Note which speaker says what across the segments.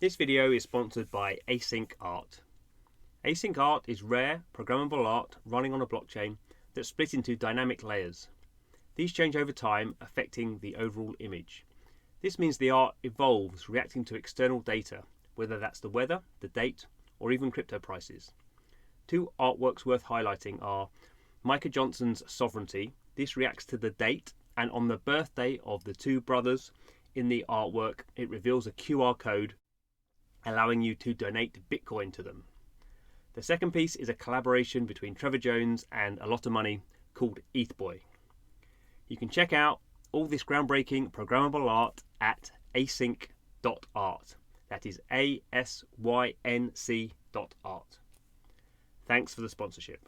Speaker 1: This video is sponsored by Async Art. Async Art is rare, programmable art running on a blockchain that's split into dynamic layers. These change over time, affecting the overall image. This means the art evolves reacting to external data, whether that's the weather, the date, or even crypto prices. Two artworks worth highlighting are Micah Johnson's Sovereignty. This reacts to the date, and on the birthday of the two brothers in the artwork, it reveals a QR code allowing you to donate Bitcoin to them. The second piece is a collaboration between Trevor Jones and A Lot of Money called ETHBoy. You can check out all this groundbreaking programmable art at async.art. That is ASYNC.art. Thanks for the sponsorship.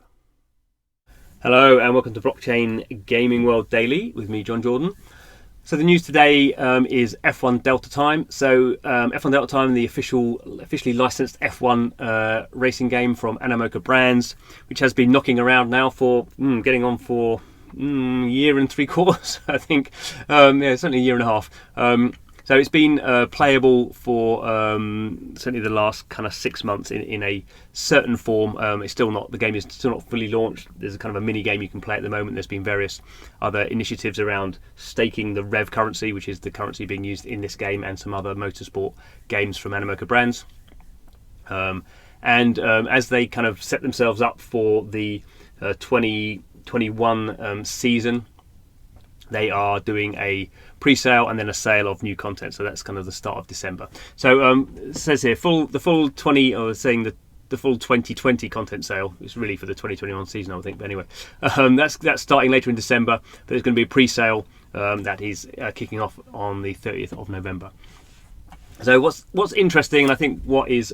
Speaker 1: Hello and welcome to Blockchain Gaming World Daily with me, John Jordan. So the news today is F1 Delta Time. So F1 Delta Time, the officially licensed F1 racing game from Animoca Brands, which has been knocking around now for getting on for year and 3/4, I think. Certainly a year and a half. So it's been playable for certainly the last kind of 6 months in a certain form. The game is still not fully launched. There's a kind of a mini game you can play at the moment. There's been various other initiatives around staking the Rev currency, which is the currency being used in this game, and some other motorsport games from Animoca Brands. As they kind of set themselves up for the 2021 season, they are doing a pre-sale and then a sale of new content. So that's kind of the start of December. So it says here the full 2020 content sale is really for the 2021 season, I would think. But anyway, that's starting later in December. But there's going to be a pre-sale that is kicking off on the 30th of November. So what's interesting, and I think what is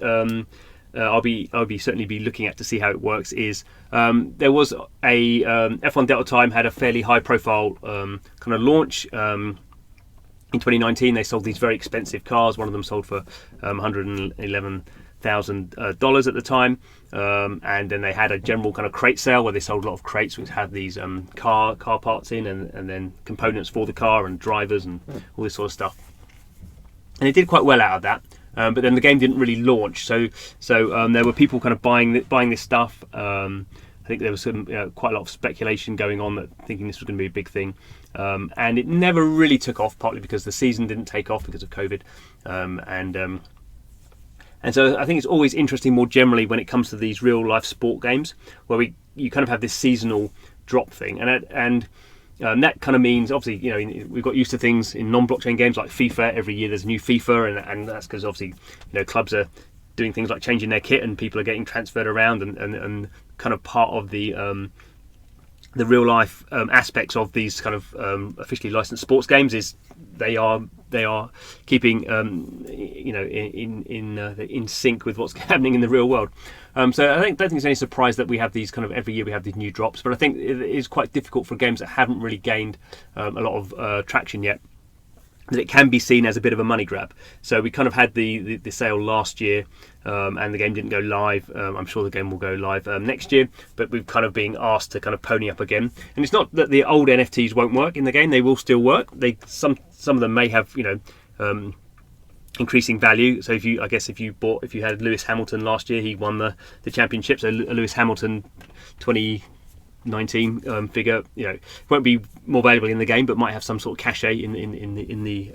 Speaker 1: I'll be certainly be looking at to see how it works, is there was a F1 Delta Time had a fairly high profile kind of launch. In 2019 they sold these very expensive cars. One of them sold for $111,000 at the time, and then they had a general kind of crate sale where they sold a lot of crates which had these car parts in, and then components for the car and drivers and all this sort of stuff, and it did quite well out of that. But then the game didn't really launch, so there were people kind of buying this stuff. I think there was quite a lot of speculation going on, that thinking this was going to be a big thing, and it never really took off. Partly because the season didn't take off because of COVID, and so I think it's always interesting more generally when it comes to these real life sport games where you kind of have this seasonal drop thing, and that kind of means, obviously, we've got used to things in non-blockchain games like FIFA. Every year there's a new FIFA, and that's because obviously, clubs are doing things like changing their kit, and people are getting transferred around, and kind of part of the real life aspects of these kind of officially licensed sports games is they are keeping in sync with what's happening in the real world. So I don't think it's any surprise that we have these kind of every year we have these new drops, but I think it is quite difficult for games that haven't really gained a lot of traction yet, that it can be seen as a bit of a money grab. So we kind of had the sale last year, and the game didn't go live. I'm sure the game will go live next year, but we've kind of been asked to kind of pony up again. And it's not that the old NFTs won't work in the game; they will still work. Some of them may have increasing value. So if you had Lewis Hamilton last year, he won the championship. So Lewis Hamilton 2019 figure, won't be more valuable in the game, but might have some sort of cachet in the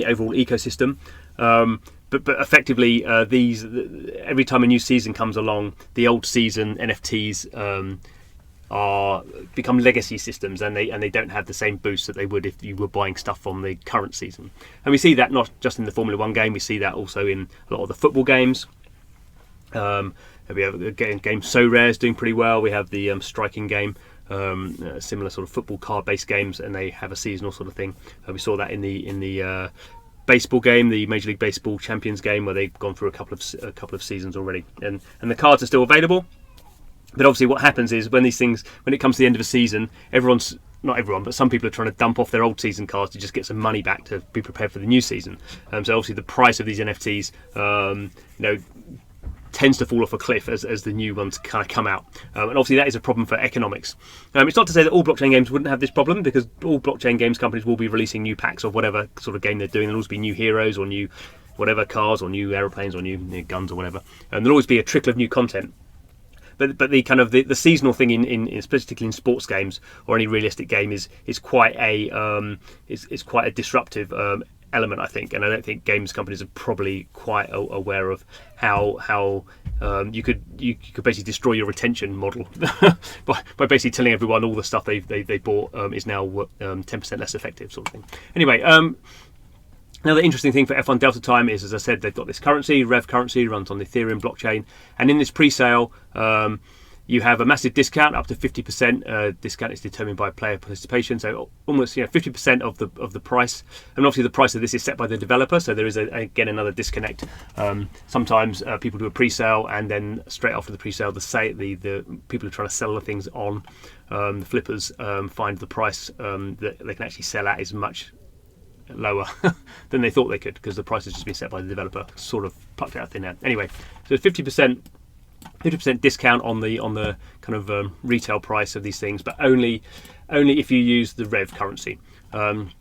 Speaker 1: overall ecosystem. But effectively, every time a new season comes along, the old season NFTs become legacy systems, and they don't have the same boost that they would if you were buying stuff from the current season. And we see that not just in the Formula 1 game, we see that also in a lot of the football games. We have a game So Rare is doing pretty well. We have the striking game, similar sort of football card-based games, and they have a seasonal sort of thing. We saw that in the baseball game, the Major League Baseball Champions game, where they've gone through a couple of seasons already, and the cards are still available. But obviously, what happens is when it comes to the end of a season, not everyone, but some people are trying to dump off their old season cards to just get some money back to be prepared for the new season. So obviously, the price of these NFTs, tends to fall off a cliff as the new ones kind of come out, and obviously that is a problem for economics. It's not to say that all blockchain games wouldn't have this problem, because all blockchain games companies will be releasing new packs of whatever sort of game they're doing. There'll always be new heroes or new whatever cars or new aeroplanes or new guns or whatever, and there'll always be a trickle of new content. But the kind of the seasonal thing in particularly in sports games or any realistic game is quite a quite a disruptive element, I think, and I don't think games companies are probably quite aware of how you could basically destroy your retention model by basically telling everyone all the stuff they bought is now 10% less effective, sort of thing. Anyway. Another interesting thing for F1 Delta Time is, as I said, they've got this currency, Rev currency, runs on the Ethereum blockchain, and in this pre-sale, you have a massive discount, up to 50%. Discount is determined by player participation, so almost 50% of the price. And obviously, the price of this is set by the developer, so there is again another disconnect. Sometimes people do a pre-sale, and then straight after the pre-sale, the people who are trying to sell the things on the flippers find the price that they can actually sell at is much lower than they thought they could, because the price has just been set by the developer, sort of plucked out of thin air. Anyway, so 50% discount on the kind of retail price of these things, but only if you use the Rev currency. And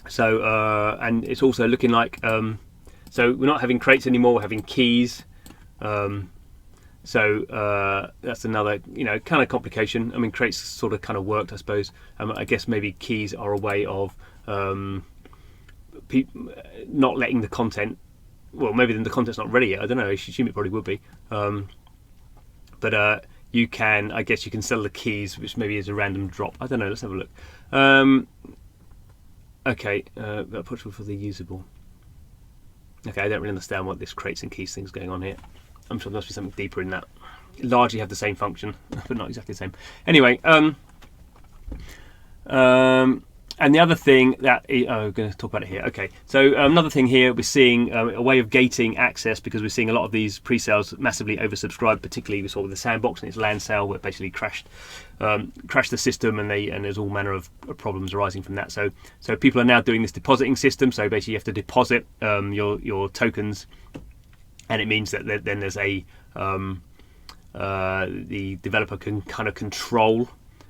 Speaker 1: it's also looking like so we're not having crates anymore, we're having keys. So that's another kind of complication. I mean, crates sort of kind of worked, I suppose. I guess maybe keys are a way of not letting the content. Well, maybe then the content's not ready yet. I don't know. I assume it probably would be. But you can sell the keys, which maybe is a random drop. I don't know. Let's have a look. Okay, possible for the usable. Okay, I don't really understand what this crates and keys thing's going on here. I'm sure there must be something deeper in that. Largely have the same function, but not exactly the same. Anyway, and the other thing that I'm going to talk about it here. Okay, so another thing here, we're seeing a way of gating access, because we're seeing a lot of these pre-sales massively oversubscribed. Particularly we saw with the Sandbox and its land sale, where it basically crashed the system, and there's all manner of problems arising from that. So people are now doing this depositing system. So basically, you have to deposit your tokens, and it means that then there's the developer can kind of control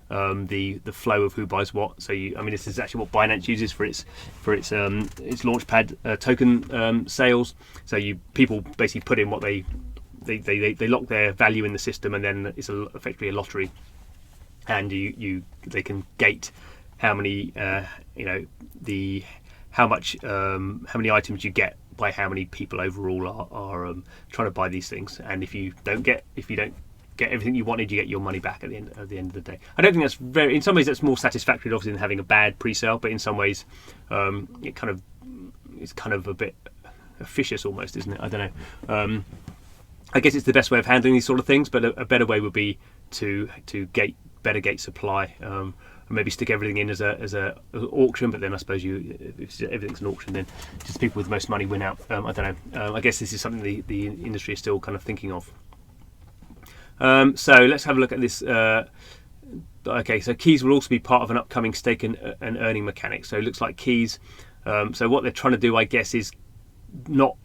Speaker 1: the flow of who buys what. So this is actually what Binance uses for its Launchpad token sales. So people basically put in what they lock their value in the system, and then it's effectively a lottery, and they can gate how many how many items you get by how many people overall are trying to buy these things. And if you don't get everything you wanted, you get your money back at the end of the day. I don't think that's in some ways that's more satisfactory, obviously, than having a bad pre-sale, but in some ways it's kind of a bit officious almost, isn't it? I don't know. I guess it's the best way of handling these sort of things, but a better way would be to better gate supply. Maybe stick everything in as a auction, but then I suppose if everything's an auction, then just people with the most money win out. I don't know. I guess this is something the industry is still kind of thinking of. So let's have a look at this. Okay, so keys will also be part of an upcoming stake and earning mechanic. So it looks like keys. So what they're trying to do, I guess, is not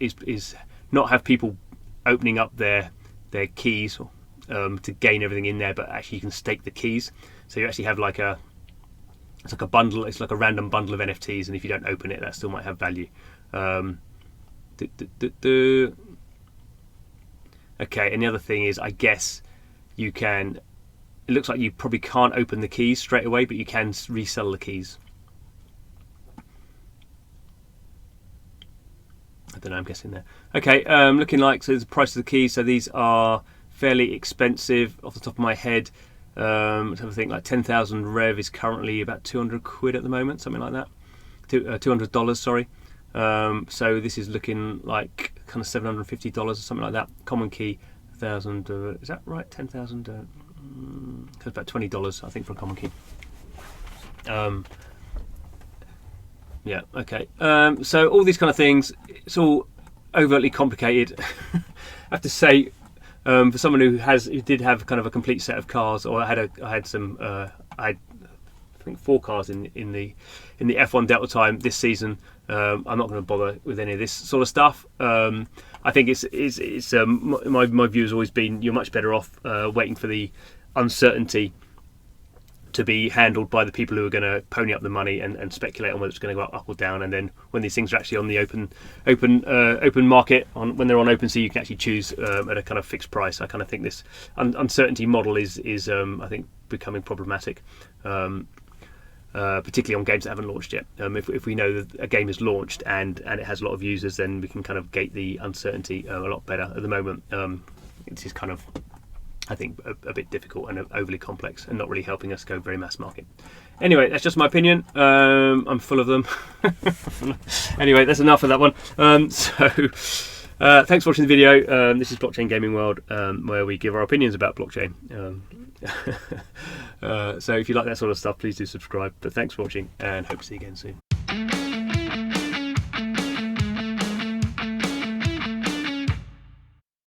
Speaker 1: have people opening up their keys to gain everything in there, but actually you can stake the keys. So you actually have it's like a bundle. It's like a random bundle of NFTs, and if you don't open it, that still might have value. Okay, and the other thing is, I guess you can. It looks like you probably can't open the keys straight away, but you can resell the keys. I don't know. I'm guessing there. Okay, looking like so. The price of the keys. So these are fairly expensive off the top of my head. Let's have a think. Like 10,000 Rev is currently about 200 quid at the moment, something like that. $200, sorry. So this is looking like kind of $750 or something like that. Common key, 1,000. Is that right? 10,000. It's about $20, I think, for a common key. Yeah. Okay. So all these kind of things, it's all overtly complicated. I have to say. For someone who did have kind of a complete set of cars, or I had think 4 cars in the F1 Delta Time this season. I'm not going to bother with any of this sort of stuff. I think it's my view has always been you're much better off waiting for the uncertainty to be handled by the people who are going to pony up the money and speculate on whether it's going to go up or down. And then when these things are actually on the open market, when they're on OpenSea, you can actually choose at a kind of fixed price. I kind of think this uncertainty model is I think becoming problematic, particularly on games that haven't launched yet. If we know that a game is launched and it has a lot of users, then we can kind of gate the uncertainty a lot better. At the moment, it is kind of, I think, a bit difficult and overly complex and not really helping us go very mass market. Anyway, that's just my opinion. I'm full of them. Anyway, that's enough of that one. Thanks for watching the video. This is Blockchain Gaming World, where we give our opinions about blockchain. So if you like that sort of stuff, please do subscribe. But thanks for watching, and hope to see you again soon.